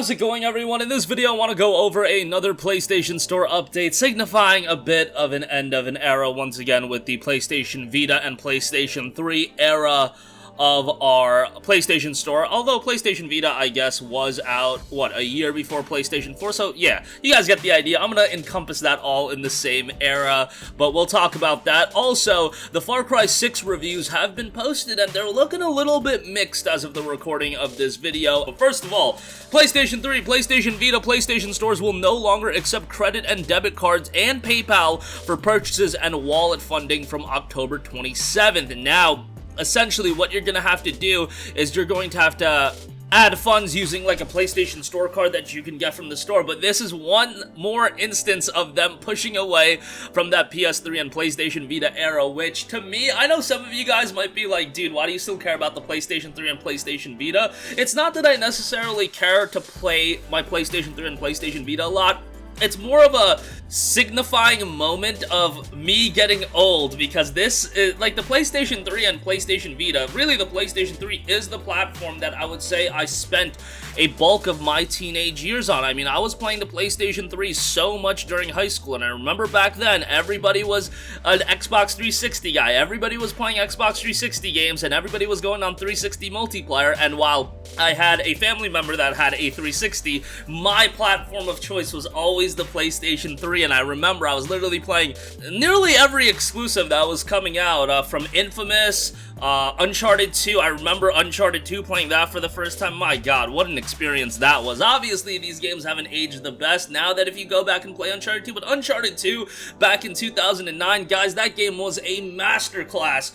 How's it going, everyone? In this video I want to go over another PlayStation Store update, signifying a bit of an end of an era once again with the PlayStation Vita and PlayStation 3 era of our PlayStation Store. Although PlayStation Vita, I guess, was out, what, a year before PlayStation 4? So yeah, you guys get the idea. I'm gonna encompass that all in the same era, but we'll talk about that. Also, the Far Cry 6 reviews have been posted, and they're looking a little bit mixed as of the recording of this video. But first of all, PlayStation 3, PlayStation Vita, PlayStation stores will no longer accept credit and debit cards and PayPal for purchases and wallet funding from October 27th. Now, essentially, what you're going to have to do is you're going to have to add funds using like a PlayStation Store card that you can get from the store, but this is one more instance of them pushing away from that PS3 and PlayStation Vita era, which to me, I know some of you guys might be like, dude, why do you still care about the PlayStation 3 and PlayStation Vita? It's not that I necessarily care to play my PlayStation 3 and PlayStation Vita a lot. It's more of a signifying moment of me getting old, because this is, like, the PlayStation 3 and PlayStation Vita, really the PlayStation 3 is the platform that I would say I spent a bulk of my teenage years on. I mean, I was playing the PlayStation 3 so much during high school, and I remember back then, everybody was an Xbox 360 guy, everybody was playing Xbox 360 games, and everybody was going on 360 multiplayer, and while I had a family member that had a 360, my platform of choice was always the PlayStation 3, and I remember I was literally playing nearly every exclusive that was coming out, from Infamous, Uncharted 2. I remember Uncharted 2, playing that for the first time. My god, what an experience that was. Obviously, these games haven't aged the best now that if you go back and play Uncharted 2, but Uncharted 2 back in 2009, guys, that game was a masterclass.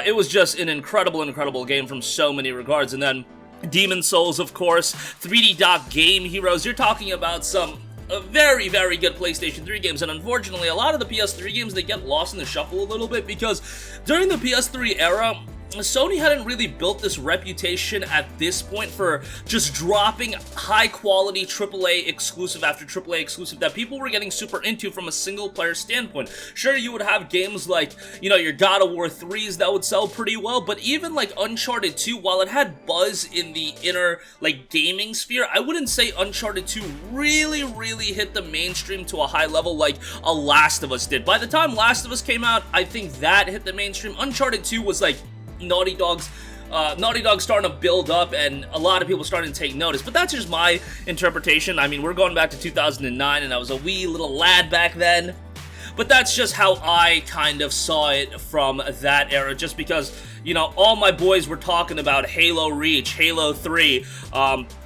It was just an incredible game from so many regards. And then Demon's Souls, of course, 3D Doc Game Heroes. You're talking about some very good PlayStation 3 games, and unfortunately a lot of the PS3 games, they get lost in the shuffle a little bit, because during the PS3 era, Sony hadn't really built this reputation at this point for just dropping high-quality AAA exclusive after AAA exclusive that people were getting super into from a single-player standpoint. Sure, you would have games like, you know, your God of War 3s that would sell pretty well, but even like Uncharted 2, while it had buzz in the inner, like, gaming sphere, I wouldn't say Uncharted 2 really hit the mainstream to a high level like a Last of Us did. By the time Last of Us came out, I think that hit the mainstream. Uncharted 2 was like Naughty Dog's starting to build up, and a lot of people starting to take notice, but that's just my interpretation. I mean, we're going back to 2009, and I was a wee little lad back then, but that's just how I kind of saw it from that era, just because, you know, all my boys were talking about Halo Reach, Halo 3,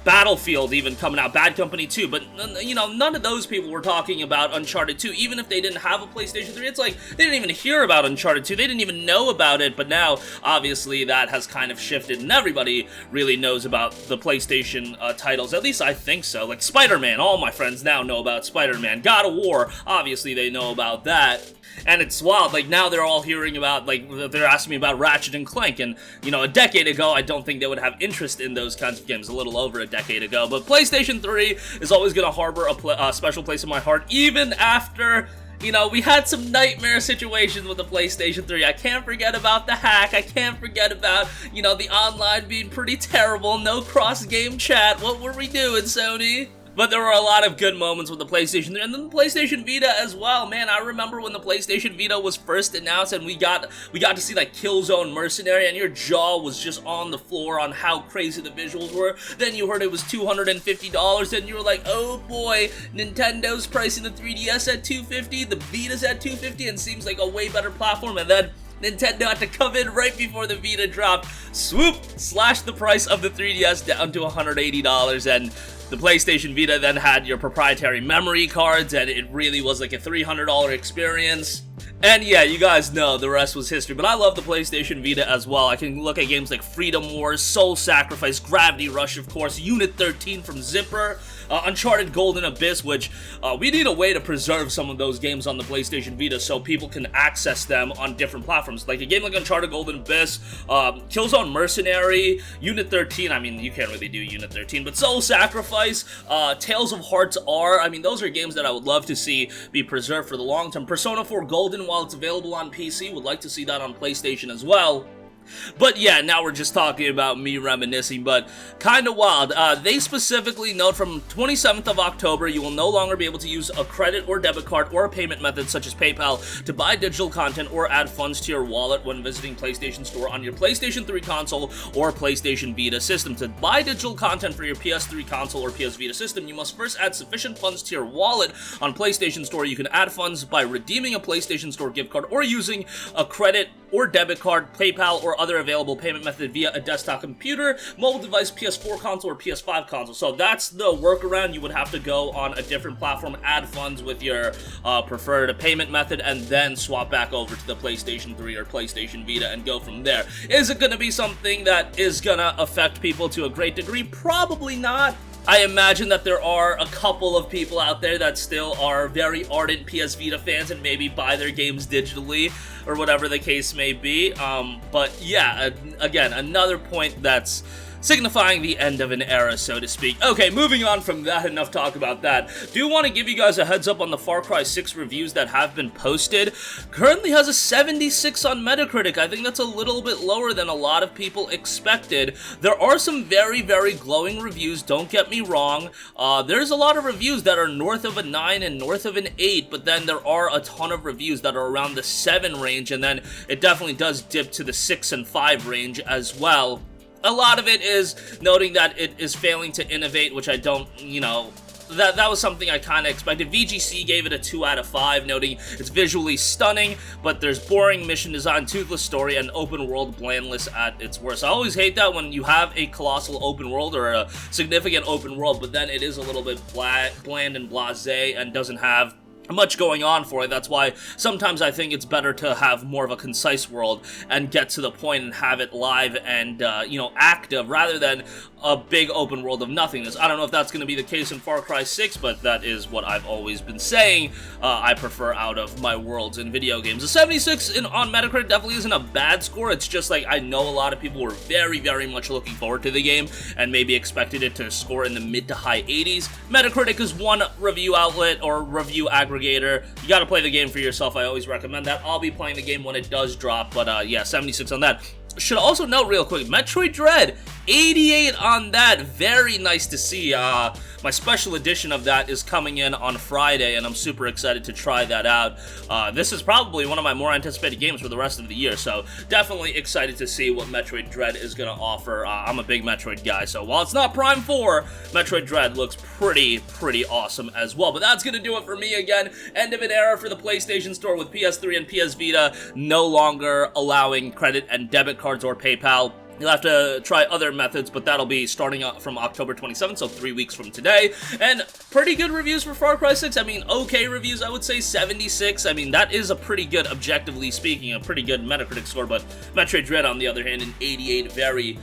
Battlefield even coming out, Bad Company 2, but, you know, none of those people were talking about Uncharted 2, even if they didn't have a PlayStation 3. It's like, they didn't even hear about Uncharted 2, they didn't even know about it, but now, obviously, that has kind of shifted, and everybody really knows about the PlayStation titles, at least I think so. Like, Spider-Man, all my friends now know about Spider-Man. God of War, obviously they know about that. And it's wild, like, now they're all hearing about, like, they're asking me about Ratchet and Clank, and, you know, a decade ago, I don't think they would have interest in those kinds of games, a little over a decade ago, but PlayStation 3 is always going to harbor a special place in my heart, even after, you know, we had some nightmare situations with the PlayStation 3. I can't forget about the hack, I can't forget about, you know, the online being pretty terrible, no cross-game chat. What were we doing, Sony? But there were a lot of good moments with the PlayStation 3, and then the PlayStation Vita as well. Man, I remember when the PlayStation Vita was first announced, and we got to see, like, Killzone Mercenary, and your jaw was just on the floor on how crazy the visuals were. Then you heard it was $250, and you were like, oh boy, Nintendo's pricing the 3DS at $250, the Vita's at $250, and seems like a way better platform, and then Nintendo had to come in right before the Vita dropped, swoop, slash the price of the 3DS down to $180, and the PlayStation Vita then had your proprietary memory cards, and it really was like a $300 experience. And yeah, you guys know the rest was history, but I love the PlayStation Vita as well. I can look at games like Freedom Wars, Soul Sacrifice, Gravity Rush, of course, Unit 13 from Zipper, Uncharted Golden Abyss, which we need a way to preserve some of those games on the PlayStation Vita so people can access them on different platforms. Like a game like Uncharted Golden Abyss, Killzone Mercenary, Unit 13, I mean, you can't really do Unit 13, but Soul Sacrifice, Tales of Hearts R, I mean, those are games that I would love to see be preserved for the long term. Persona 4 Golden, while it's available on PC, would like to see that on PlayStation as well. But yeah, now we're just talking about me reminiscing, but kind of wild. They specifically note from 27th of October, you will no longer be able to use a credit or debit card or a payment method such as PayPal to buy digital content or add funds to your wallet when visiting PlayStation Store on your PlayStation 3 console or PlayStation Vita system. To buy digital content for your PS3 console or PS Vita system, you must first add sufficient funds to your wallet on PlayStation Store. You can add funds by redeeming a PlayStation Store gift card or using a credit or debit card, PayPal, or other available payment method via a desktop computer, mobile device, PS4 console, or PS5 console. So that's the workaround. You would have to go on a different platform, add funds with your preferred payment method, and then swap back over to the PlayStation 3 or PlayStation Vita and go from there. Is it going to be something that is going to affect people to a great degree? Probably not. I imagine that there are a couple of people out there that still are very ardent PS Vita fans and maybe buy their games digitally or whatever the case may be. But yeah, again, another point that's signifying the end of an era, so to speak. Okay, moving on from that, enough talk about that. Do want to give you guys a heads up on the Far Cry 6 reviews that have been posted. Currently has a 76 on Metacritic. I think that's a little bit lower than a lot of people expected. There are some very, very glowing reviews, don't get me wrong. There's a lot of reviews that are north of a 9 and north of an 8, but then there are a ton of reviews that are around the 7 range, and then it definitely does dip to the 6 and 5 range as well. A lot of it is noting that it is failing to innovate, which I don't, that was something I kind of expected. VGC gave it a 2 out of 5, noting it's visually stunning, but there's boring mission design, toothless story, and open world blandness at its worst. I always hate that when you have a colossal open world or a significant open world, but then it is a little bit bland and blasé and doesn't have much going on for it. That's why sometimes I think it's better to have more of a concise world and get to the point and have it live and, active rather than a big open world of nothingness. I don't know if that's going to be the case in Far Cry 6, but that is what I've always been saying I prefer out of my worlds in video games. A 76 on Metacritic definitely isn't a bad score. It's just like I know a lot of people were very, very much looking forward to the game and maybe expected it to score in the mid to high 80s. Metacritic is one review outlet or review aggregator. You got to play the game for yourself. I always recommend that. I'll be playing the game when it does drop, but yeah, 76 on that. Should also note real quick, Metroid Dread, 88 on that. Very nice to see. My special edition of that is coming in on Friday, and I'm super excited to try that out. This is probably one of my more anticipated games for the rest of the year, so definitely excited to see what Metroid Dread is going to offer. I'm a big Metroid guy, so while it's not Prime 4, Metroid Dread looks pretty awesome as well. But that's going to do it for me again. End of an era for the PlayStation Store with PS3 and PS Vita no longer allowing credit and debit cards or PayPal. You'll have to try other methods, but that'll be starting from October 27th, so 3 weeks from today. And pretty good reviews for Far Cry 6. I mean, okay reviews, I would say 76. I mean, that is a pretty good, objectively speaking, a pretty good Metacritic score, but Metroid Dread, on the other hand, an 88, very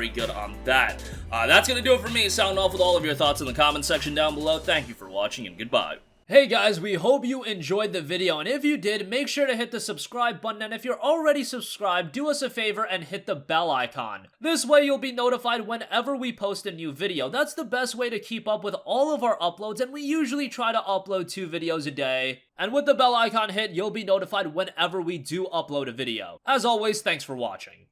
good on that. That's going to do it for me. Sound off with all of your thoughts in the comment section down below. Thank you for watching, and goodbye. Hey guys, we hope you enjoyed the video, and if you did, make sure to hit the subscribe button, and if you're already subscribed, do us a favor and hit the bell icon. This way you'll be notified whenever we post a new video. That's the best way to keep up with all of our uploads, and we usually try to upload 2 videos a day. And with the bell icon hit, you'll be notified whenever we do upload a video. As always, thanks for watching.